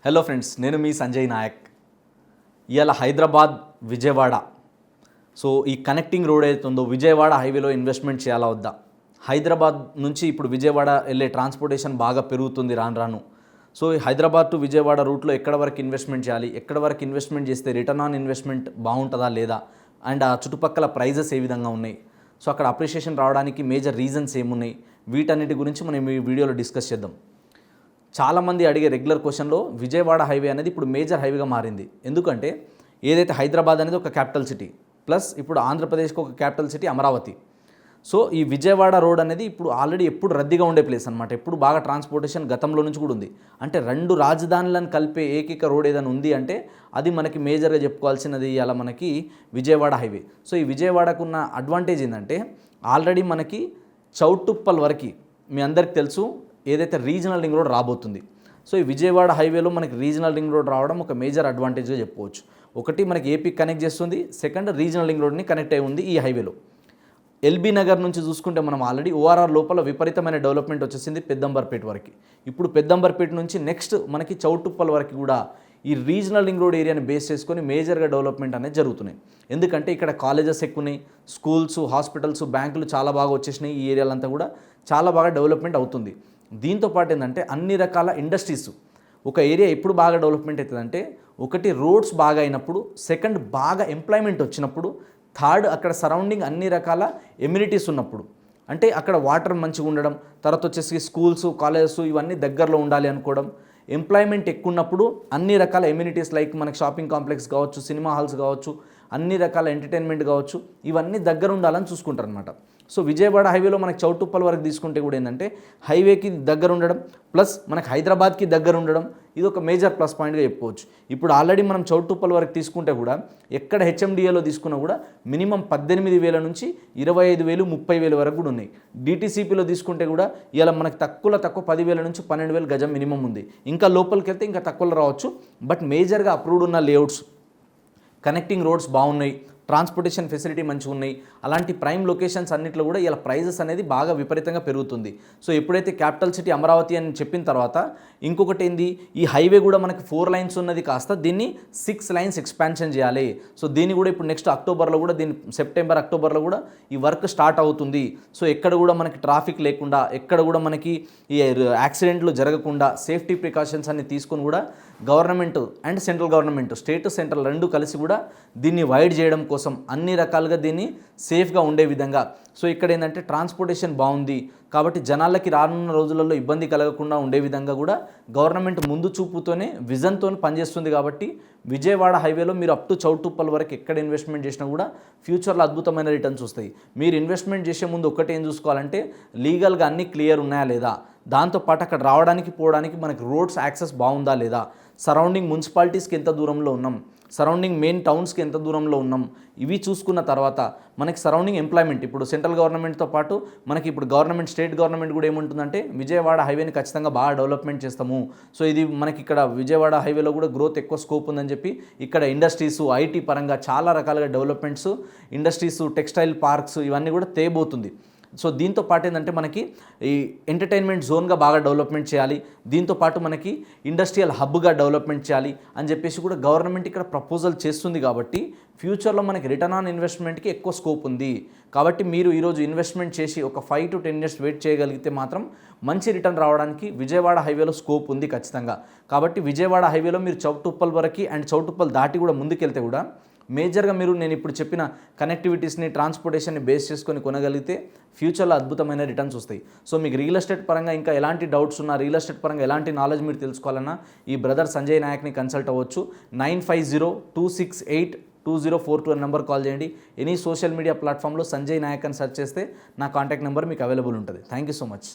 Hello friends, నేను మీ సంజయ్ నాయక్. ఇవాళ హైదరాబాద్ విజయవాడ ఈ కనెక్టింగ్ రోడ్ అవుతుందో విజయవాడ హైవేలో ఇన్వెస్ట్మెంట్ చేయాలా వద్దా? హైదరాబాద్ నుంచి ఇప్పుడు విజయవాడ వెళ్ళే ట్రాన్స్పోర్టేషన్ బాగా పెరుగుతుంది రాను. ఈ హైదరాబాద్ టు విజయవాడ రూట్లో ఎక్కడ వరకు ఇన్వెస్ట్మెంట్ చేయాలి, ఎక్కడ వరకు ఇన్వెస్ట్మెంట్ చేస్తే రిటర్న్ ఆన్ ఇన్వెస్ట్మెంట్ బాగుంటుందా లేదా, అండ్ ఆ చుట్టుపక్కల ప్రైజెస్ ఏ విధంగా ఉన్నాయి, అక్కడ అప్రిషియేషన్ రావడానికి మేజర్ రీజన్స్ ఏమున్నాయి, వీటన్నిటి గురించి మనం ఈ వీడియోలో డిస్కస్ చేద్దాం. చాలామంది అడిగే రెగ్యులర్ క్వశ్చన్లో విజయవాడ హైవే అనేది ఇప్పుడు మేజర్ హైవేగా మారింది. ఎందుకంటే ఏదైతే హైదరాబాద్ అనేది ఒక క్యాపిటల్ సిటీ, ప్లస్ ఇప్పుడు ఆంధ్రప్రదేశ్కి ఒక క్యాపిటల్ సిటీ అమరావతి. ఈ విజయవాడ రోడ్ అనేది ఇప్పుడు ఆల్రెడీ ఎప్పుడు రద్దీగా ఉండే ప్లేస్ అనమాట. ఎప్పుడు బాగా ట్రాన్స్పోర్టేషన్ గతంలో నుంచి కూడా ఉంది. అంటే రెండు రాజధానులను కలిపే ఏకైక రోడ్ ఏదైనా ఉంది అంటే అది మనకి మేజర్గా చెప్పుకోవాల్సినది అలా మనకి విజయవాడ హైవే. ఈ విజయవాడకు ఉన్న అడ్వాంటేజ్ ఏంటంటే ఆల్రెడీ మనకి చౌటుప్పల్ వరకు మీ అందరికి తెలుసు ఏదైతే రీజనల్ రింగ్ రోడ్ రాబోతుంది. ఈ విజయవాడ హైవేలో మనకి రీజనల్ రింగ్ రోడ్ రావడం ఒక మేజర్ అడ్వాంటేజ్గా చెప్పుకోవచ్చు. ఒకటి మనకి ఏపీ కనెక్ట్ చేస్తుంది, సెకండ్ రీజనల్ రింగ్ రోడ్ని కనెక్ట్ అయి ఉంది ఈ హైవేలో. ఎల్బీ నగర్ నుంచి చూసుకుంటే మనం ఆల్రెడీ ఓఆర్ఆర్ లోపల విపరీతమైన డెవలప్మెంట్ వచ్చేసింది పెద్దంబర్పేట వరకు. ఇప్పుడు పెద్దంబర్పేట నుంచి నెక్స్ట్ మనకి చౌటుప్పల్ వరకు కూడా ఈ రీజనల్ రింగ్ రోడ్ ఏరియాని బేస్ చేసుకొని మేజర్గా డెవలప్మెంట్ అనేది జరుగుతున్నాయి. ఎందుకంటే ఇక్కడ కాలేజెస్ ఎక్కువన్నాయి, స్కూల్స్, హాస్పిటల్స్, బ్యాంకులు చాలా బాగా వచ్చేసినాయి. ఈ ఏరియాలంతా కూడా చాలా బాగా డెవలప్మెంట్ అవుతుంది. దీంతోపాటు ఏంటంటే అన్ని రకాల ఇండస్ట్రీస్, ఒక ఏరియా ఎప్పుడు బాగా డెవలప్మెంట్ అవుతుందంటే ఒకటి రోడ్స్ బాగా అయినప్పుడు, సెకండ్ బాగా ఎంప్లాయ్మెంట్ వచ్చినప్పుడు, థర్డ్ అక్కడ సరౌండింగ్ అన్ని రకాల ఎమ్యూనిటీస్ ఉన్నప్పుడు. అంటే అక్కడ వాటర్ మంచిగా ఉండడం, తర్వాత వచ్చేసి స్కూల్స్, కాలేజెస్ ఇవన్నీ దగ్గరలో ఉండాలి అనుకోవడం, ఎంప్లాయ్మెంట్ ఎక్కువ ఉన్నప్పుడు అన్ని రకాల ఎమ్యూనిటీస్ లైక్ మనకి షాపింగ్ కాంప్లెక్స్ కావచ్చు, సినిమా హాల్స్ కావచ్చు, అన్ని రకాల ఎంటర్టైన్మెంట్ కావచ్చు, ఇవన్నీ దగ్గర ఉండాలని చూసుకుంటారు అనమాట. విజయవాడ హైవేలో మనకి చౌటుప్పల్ వరకు తీసుకుంటే కూడా ఏంటంటే హైవేకి దగ్గర ఉండడం ప్లస్ మనకి హైదరాబాద్కి దగ్గర ఉండడం, ఇది ఒక మేజర్ ప్లస్ పాయింట్గా చెప్పుకోవచ్చు. ఇప్పుడు ఆల్రెడీ మనం చౌటుప్పల్ వరకు తీసుకుంటే కూడా ఎక్కడ హెచ్ఎండిఏలో తీసుకున్నా కూడా మినిమం 18,000 నుంచి 25,000, 30,000 వరకు కూడా ఉన్నాయి. డిటీసీపీలో తీసుకుంటే కూడా ఇలా మనకి తక్కువ 10,000 నుంచి 12,000 గజం మినిమం ఉంది. ఇంకా లోపలికి వెళ్తే ఇంకా తక్కువలో రావచ్చు. బట్ మేజర్గా అప్రూవ్డ్ ఉన్న లేఅవుట్స్, కనెక్టింగ్ రోడ్స్ బాగున్నాయి, ట్రాన్స్పోర్టేషన్ ఫెసిలిటీ మంచిగా ఉన్నాయి. అలాంటి ప్రైమ్ లొకేషన్స్ అన్నింటిలో కూడా ఇలా ప్రైజెస్ అనేది బాగా విపరీతంగా పెరుగుతుంది. ఎప్పుడైతే క్యాపిటల్ సిటీ అమరావతి అని చెప్పిన తర్వాత ఇంకొకటి ఏంది, ఈ హైవే కూడా మనకి 4 లైన్స్ ఉన్నది కాస్త దీన్ని 6 లైన్స్ ఎక్స్పాన్షన్ చేయాలి. దీన్ని కూడా ఇప్పుడు నెక్స్ట్ అక్టోబర్లో కూడా సెప్టెంబర్, అక్టోబర్లో కూడా ఈ వర్క్ స్టార్ట్ అవుతుంది. ఎక్కడ కూడా మనకి ట్రాఫిక్ లేకుండా, ఎక్కడ కూడా మనకి ఈ యాక్సిడెంట్లు జరగకుండా సేఫ్టీ ప్రికాషన్స్ అన్ని తీసుకొని కూడా government and central government, state central రెండు కలిసి కూడా దీన్ని వైడ్ చేయడం కోసం అన్ని రకాలుగా దీన్ని సేఫ్గా ఉండే విధంగా. ఇక్కడ ఏంటంటే ట్రాన్స్పోర్టేషన్ బాగుంది కాబట్టి జనాలకి రానున్న రోజులలో ఇబ్బంది కలగకుండా ఉండే విధంగా కూడా గవర్నమెంట్ ముందు చూపుతోనే విజన్తో పనిచేస్తుంది. కాబట్టి విజయవాడ హైవేలో మీరు అప్ టు చౌటుప్పల్ వరకు ఎక్కడ ఇన్వెస్ట్మెంట్ చేసినా కూడా ఫ్యూచర్లో అద్భుతమైన రిటర్న్స్ వస్తాయి. మీరు ఇన్వెస్ట్మెంట్ చేసే ముందు ఒకటి ఏం చూసుకోవాలంటే లీగల్గా అన్నీ క్లియర్ ఉన్నాయా లేదా, దాంతోపాటు అక్కడ రావడానికి పోవడానికి మనకి రోడ్స్ యాక్సెస్ బాగుందా లేదా, సరౌండింగ్ మున్సిపాలిటీస్కి ఎంత దూరంలో ఉన్నాం, సరౌండింగ్ మెయిన్ టౌన్స్కి ఎంత దూరంలో ఉన్నాం, ఇవి చూసుకున్న తర్వాత మనకి సరౌండింగ్ ఎంప్లాయ్మెంట్, ఇప్పుడు సెంట్రల్ గవర్నమెంట్తో పాటు మనకి ఇప్పుడు గవర్నమెంట్, స్టేట్ గవర్నమెంట్ కూడా ఏముంటుందంటే విజయవాడ హైవేని ఖచ్చితంగా బాగా డెవలప్మెంట్ చేస్తాము. ఇది మనకి ఇక్కడ విజయవాడ హైవేలో కూడా గ్రోత్ ఎక్కువ స్కోప్ ఉందని చెప్పి ఇక్కడ ఇండస్ట్రీస్, ఐటీ పరంగా చాలా రకాలుగా డెవలప్మెంట్స్, ఇండస్ట్రీస్, టెక్స్టైల్ పార్క్స్ ఇవన్నీ కూడా తేబోతుంది. దీంతో పాటు ఏంటంటే మనకి ఈ ఎంటర్టైన్మెంట్ జోన్గా బాగా డెవలప్మెంట్ చేయాలి, దీంతో పాటు మనకి ఇండస్ట్రియల్ హబ్గా డెవలప్మెంట్ చేయాలి అని చెప్పేసి కూడా గవర్నమెంట్ ఇక్కడ ప్రపోజల్ చేస్తుంది. కాబట్టి ఫ్యూచర్లో మనకి రిటర్న్ ఆన్ ఇన్వెస్ట్మెంట్కి ఎక్కువ స్కోప్ ఉంది. కాబట్టి మీరు ఈరోజు ఇన్వెస్ట్మెంట్ చేసి ఒక 5 to 10 years వెయిట్ చేయగలిగితే మాత్రం మంచి రిటర్న్ రావడానికి విజయవాడ హైవేలో స్కోప్ ఉంది ఖచ్చితంగా. కాబట్టి విజయవాడ హైవేలో మీరు చౌటుప్పల్ వరకు అండ్ చౌటుప్పల్ దాటి కూడా ముందుకెళ్తే కూడా మేజర్గా మీరు నేను ఇప్పుడు చెప్పిన కనెక్టివిటీస్ని, ట్రాన్స్పోర్టేషన్ని బేస్ చేసుకొని కొనగలిగితే ఫ్యూచర్లో అద్భుతమైన రిటర్న్స్ వస్తాయి. మీకు రియల్ ఎస్టేట్ పరంగా ఇంకా ఎలాంటి డౌట్స్ ఉన్నా, రియల్ ఎస్టేట్ పరంగా ఎలాంటి నాలెడ్జ్ మీరు తెలుసుకోవాలన్నా ఈ బ్రదర్ సంజయ్ నాయక్ని కన్సల్ట్ అవ్వచ్చు. 9502682042 అనే నెంబర్ కాల్ చేయండి. ఎనీ సోషల్ మీడియా ప్లాట్ఫామ్లో సంజయ్ నాయక్ అని సెర్చ్ చేస్తే నా కాంటాక్ట్ నెంబర్ మీకు అవైలబుల్ ఉంటుంది. Thank you so much.